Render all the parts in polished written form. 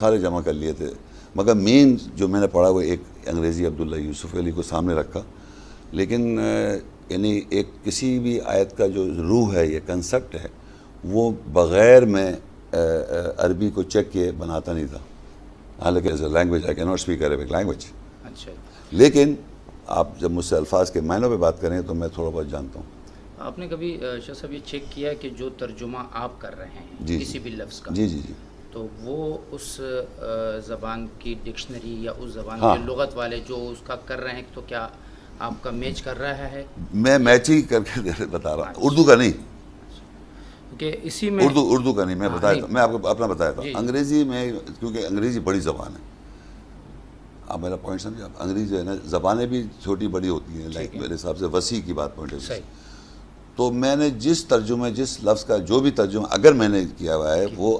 سارے جمع کر لیے تھے، مگر مین جو میں نے پڑھا وہ ایک انگریزی عبداللہ یوسف علی کو سامنے رکھا، لیکن یعنی ایک کسی بھی آیت کا جو روح ہے یا کنسپٹ ہے وہ بغیر میں عربی کو چیک کیے بناتا نہیں تھا. حالانکہ as a language I can't speak Arabic language, اچھا، لیکن آپ جب مجھ سے الفاظ کے معنوں پہ بات کریں تو میں تھوڑا بہت جانتا ہوں. آپ نے کبھی شاہ صاحب یہ چیک کیا کہ جو ترجمہ آپ کر رہے ہیں کسی بھی لفظ کا، جی تو وہ اس زبان کی ڈکشنری یا اس زبان ہاں کے لغت والے جو اس کا کر رہے ہیں تو کیا آپ کا میچ کر رہا ہے؟ میں میچ ہی کر کے بتا رہا ہوں، اردو کا نہیں، کہ اسی میں اردو کا نہیں، میں بتایا تھا، میں آپ کو اپنا بتایا تھا. جی انگریزی میں کیونکہ انگریزی بڑی زبان ہے، آپ میرا پوائنٹ سمجھے. آپ انگریزی ہے نا، زبانیں بھی چھوٹی بڑی ہوتی ہیں، لائک میرے حساب سے وسیع کی بات پوائنٹ ہے. صحیح. تو میں نے جس ترجمے جس لفظ کا جو بھی ترجمہ اگر میں نے کیا ہوا ہے وہ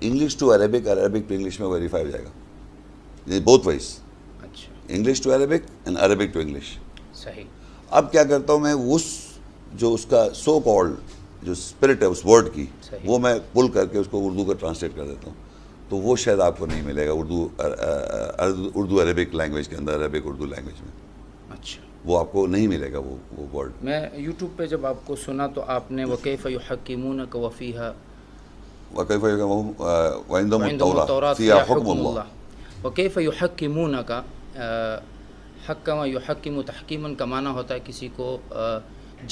انگلش ٹو عربک اور عربک ٹو انگلش میں ویریفائی ہو جائے گا، بوتھ وائز، اچھا، English to Arabic and Arabic to English. صحیح. اب کیا کرتا ہوں میں، اس کا سو کالڈ جو اسپرٹ ہے اس ورڈ کی، صحیح. وہ میں پل کر کے اس کو اردو کا ٹرانسلیٹ کر دیتا ہوں. تو وہ شاید آپ کو نہیں ملے گا اردو عربک لینگویج کے اندر، عربک اردو لینگویج میں. اچھا، وہ آپ کو نہیں ملے گا وہ ورڈ. میں یوٹیوب پہ جب آپ کو سنا تو آپ نے وَكَيْفَ يُحَكِّمُونَكَ وَفِيهَا وَكَيْفَ وَعِندَهُمُ وَعِندَهُمُ التَّوْرَاةُ التَّوْرَاةُ فِيهَا فِيهَا حُكْمُ حُكْمُ اللَّهِ. اللَّهِ وَكَيْفَ يُحَكِّمُونَكَ حَكَّمَ يُحَكِّمُ تحکیماً کا معنی ہوتا ہے کسی کو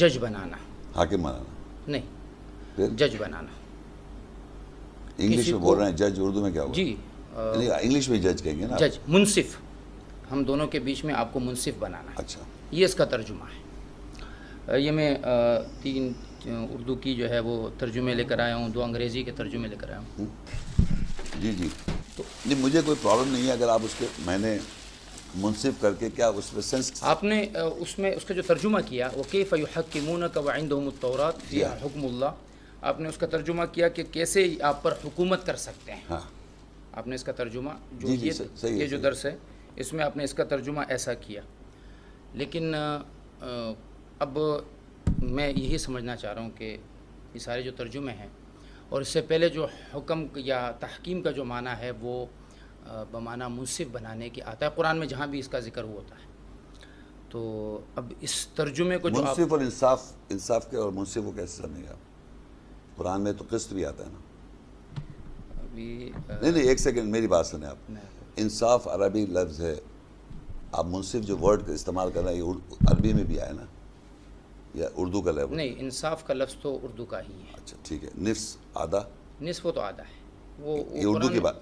جج بنانا، حاکم بنانا، نہیں، پھر جج بنانا. انگلش میں بول رہے ہیں جج، اردو میں کیا ہوگا؟ جی، انگلش میں جج کہیں گے نا. جج، منصف، ہم دونوں کے بیچ میں آپ کو منصف بنانا ہے، اچھا، یہ اس کا ترجمہ ہے. یہ میں 3 اردو کی جو ہے وہ ترجمے لے کر آیا ہوں، 2 انگریزی کے ترجمے لے کر آیا ہوں. جی تو نہیں، مجھے کوئی پرابلم نہیں ہے اگر آپ اس کے میں نے منصف کر کے کیا اس میں سینس. آپ نے اس کا جو ترجمہ کیا وَكَيْفَ يُحَكِّمُونَكَ وَعِندَهُمُ التَّوْرَاةُ فِيهَا حُكْمُ اللَّهِ، آپ نے اس کا ترجمہ کیا کہ کیسے آپ پر حکومت کر سکتے ہیں. ہاں، آپ نے اس کا ترجمہ جو صحیح یہ جو درس ہے اس میں آپ نے اس کا ترجمہ ایسا کیا. لیکن اب میں یہی سمجھنا چاہ رہا ہوں کہ یہ سارے جو ترجمے ہیں اور اس سے پہلے جو حکم یا تحکیم کا جو معنی ہے وہ بمعنی منصف بنانے کی آتا ہے قرآن میں، جہاں بھی اس کا ذکر ہوتا ہے. تو اب اس ترجمے کو جو منصف اور انصاف کے اور منصف کو کیسے سمجھیں گے آپ؟ قرآن میں تو قسط بھی آتا ہے نا. نہیں ایک سیکنڈ میری بات سنیں آپ. انصاف عربی لفظ ہے، آپ منصف جو ورڈ استعمال کر رہے ہیں یہ عربی میں بھی آیا نا یا اردو کا لفظ؟ نہیں، انصاف کا لفظ تو اردو کا ہی ہے. اچھا ٹھیک ہے. نصف آدھا، نصف تو آدھا ہے، وہ یہ اردو کی بات.